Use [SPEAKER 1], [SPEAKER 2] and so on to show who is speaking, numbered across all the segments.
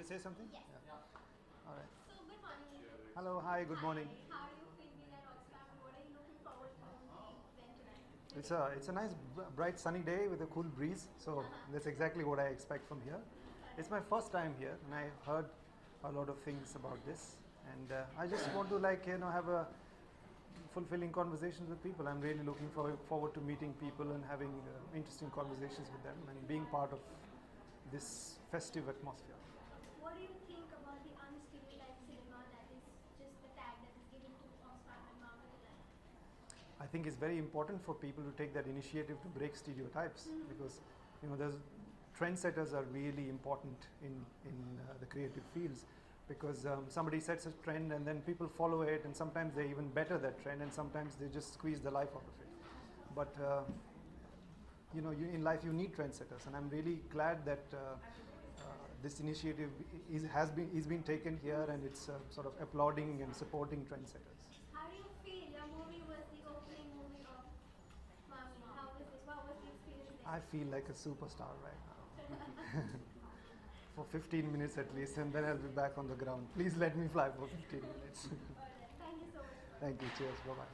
[SPEAKER 1] me to say something?
[SPEAKER 2] Yes.
[SPEAKER 1] Yeah. All right.
[SPEAKER 2] So, good morning.
[SPEAKER 1] Hello, hi, good morning.
[SPEAKER 2] Hi, how are you feeling at Oxfam? What are you looking forward to the event tonight?
[SPEAKER 1] It's a nice bright sunny day with a cool breeze. So that's exactly what I expect from here. It's my first time here, and I heard a lot of things about this, and I just want to have a fulfilling conversations with people. I'm really looking forward to meeting people and having interesting conversations with them and being part of this festive atmosphere.
[SPEAKER 2] What do you think about the unstereotyped cinema that is just the tag that is given to Oxfam and Mami tonight?
[SPEAKER 1] I think it's very important for people to take that initiative to break stereotypes because there's trendsetters are really important in the creative fields because somebody sets a trend and then people follow it and sometimes they even better that trend and sometimes they just squeeze the life out of it. But in life you need trendsetters, and I'm really glad that this initiative is being taken here, and it's sort of applauding and supporting trendsetters.
[SPEAKER 2] How do you feel? Your movie was the opening movie of Mami. How was it? What was the experience there?
[SPEAKER 1] I feel like a superstar right now. For 15 minutes at least, and then I'll be back on the ground. Please let me fly for 15 minutes.
[SPEAKER 2] Alright, thank you so much.
[SPEAKER 1] Thank you. Cheers. Bye bye.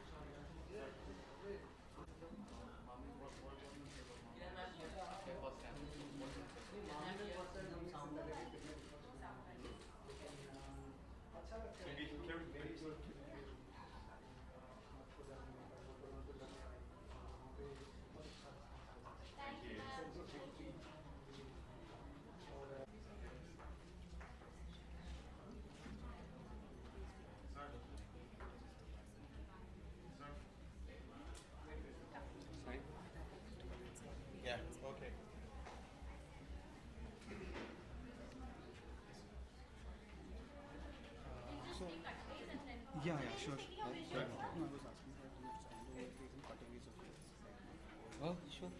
[SPEAKER 2] Thank you, ma'am.
[SPEAKER 3] Fine. Yeah, okay.
[SPEAKER 4] Yeah, sure.
[SPEAKER 3] Sure.
[SPEAKER 4] No, I was asking that some categories of it.
[SPEAKER 3] Oh, sure.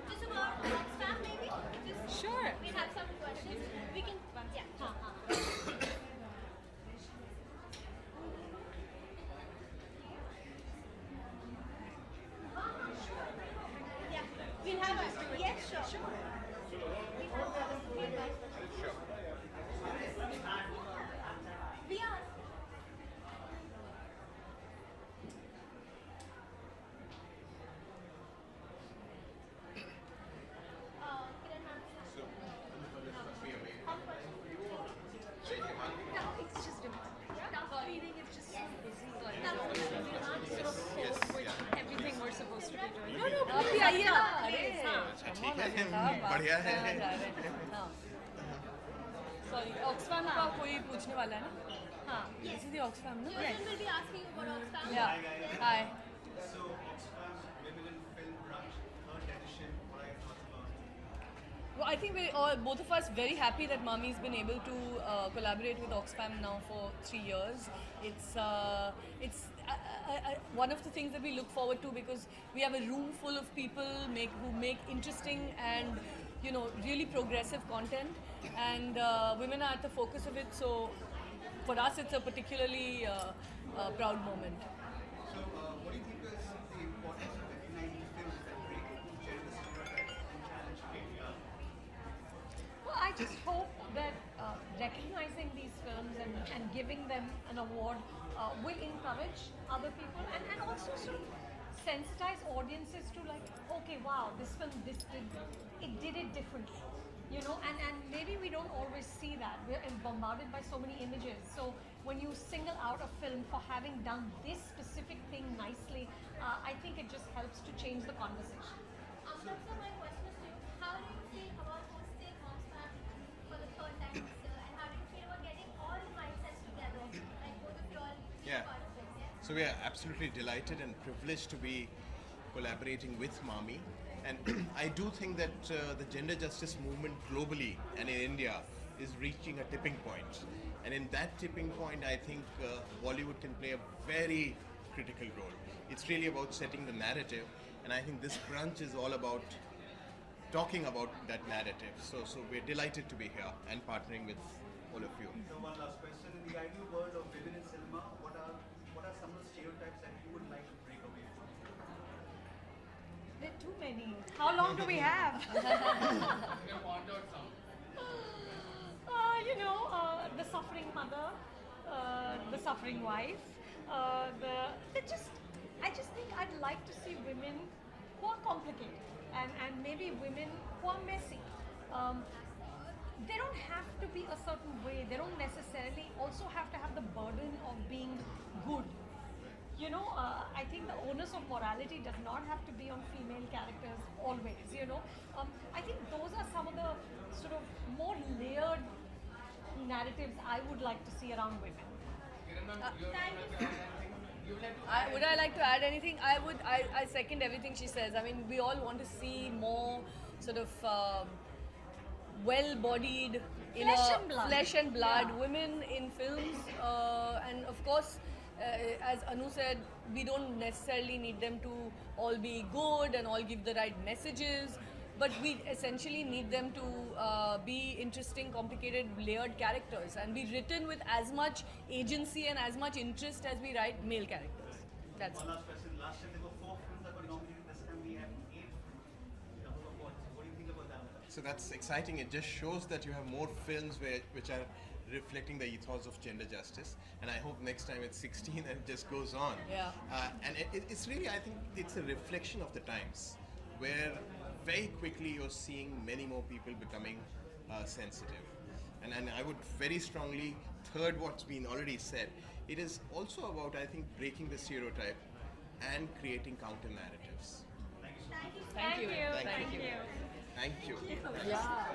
[SPEAKER 2] Just about Oxfam, maybe? Just
[SPEAKER 5] Sure.
[SPEAKER 2] we have some questions. We can, yeah. Yeah, we'll have a, yes, sure. We are. Kiran ma'am.
[SPEAKER 5] No, it's just demand. Tough feeling, it's just so busy. Sort of
[SPEAKER 3] Yes,
[SPEAKER 5] cope with
[SPEAKER 3] yeah.
[SPEAKER 5] everything we're supposed to be doing.
[SPEAKER 6] No, no, आप भी आइए ना. अरे,
[SPEAKER 3] अच्छा ठीक है बढ़िया है
[SPEAKER 6] Sorry, Oxfam का कोई पूछने वाला है ना? हाँ, this is the Oxfam, no?
[SPEAKER 2] Josen will be asking about Oxfam.
[SPEAKER 6] Yeah. Hi.
[SPEAKER 4] So, Oxfam Women in Film Brunch, 3rd edition, what are your thoughts about it?
[SPEAKER 6] Well, I think we're all, both of us, very happy that Mami's been able to collaborate with Oxfam now for 3 years. It's one of the things that we look forward to because we have a room full of people who make interesting and really progressive content, and women are at the focus of it. So for us, it's a particularly proud moment.
[SPEAKER 4] So, what do you think is the importance of recognizing films that break gender stereotypes and challenge media?
[SPEAKER 5] Well, I just hope that recognizing these films and giving them an award will encourage other people and also sort of sensitize audiences to like, okay, wow, this film, it did it differently, and maybe we don't always see that. We're bombarded by so many images. So when you single out a film for having done this specific thing nicely, I think it just helps to change the conversation.
[SPEAKER 2] That's my question is to you. How do you feel about hosting Oxfam for the 3rd time this year? And how do you feel about getting all the mindsets together? Like both of you all being
[SPEAKER 3] Yeah.
[SPEAKER 2] part of it, yeah?
[SPEAKER 3] So we are absolutely delighted and privileged to be collaborating with Mami. And I do think that the gender justice movement globally and in India is reaching a tipping point. And in that tipping point, I think Bollywood can play a very critical role. It's really about setting the narrative. And I think this brunch is all about talking about that narrative. So we're delighted to be here and partnering with all of you.
[SPEAKER 4] So, one last question. In the ideal world of women in cinema, what are some of the stereotypes that you would like to break away from?
[SPEAKER 5] There are too many. How long do we have? The suffering mother, the suffering wife, I just think I'd like to see women who are complicated and maybe women who are messy. They don't have to be a certain way. They don't necessarily also have to have the burden of being good. I think the onus of morality does not have to be on female characters always, I think those are some of the sort of more layered narratives I would like to see around women.
[SPEAKER 6] Would I like to add anything? I second everything she says. I mean, we all want to see more sort of well-bodied, flesh and blood women in films, and of course, as Anu said, we don't necessarily need them to all be good and all give the right messages, but we essentially need them to be interesting, complicated, layered characters and be written with as much agency and as much interest as we write male characters. That's
[SPEAKER 4] One last question. Last year there were 4 films that were nominated. This time we have 8 double awards. What do you think about that?
[SPEAKER 3] So that's exciting. It just shows that you have more films which are reflecting the ethos of gender justice. And I hope next time it's 16 and it just goes on.
[SPEAKER 6] Yeah.
[SPEAKER 3] And it's really, I think it's a reflection of the times where very quickly you're seeing many more people becoming sensitive. And I would very strongly third what's been already said. It is also about, I think, breaking the stereotype and creating counter narratives.
[SPEAKER 6] Thank you.
[SPEAKER 3] Thank you. Thank you.
[SPEAKER 6] Yeah.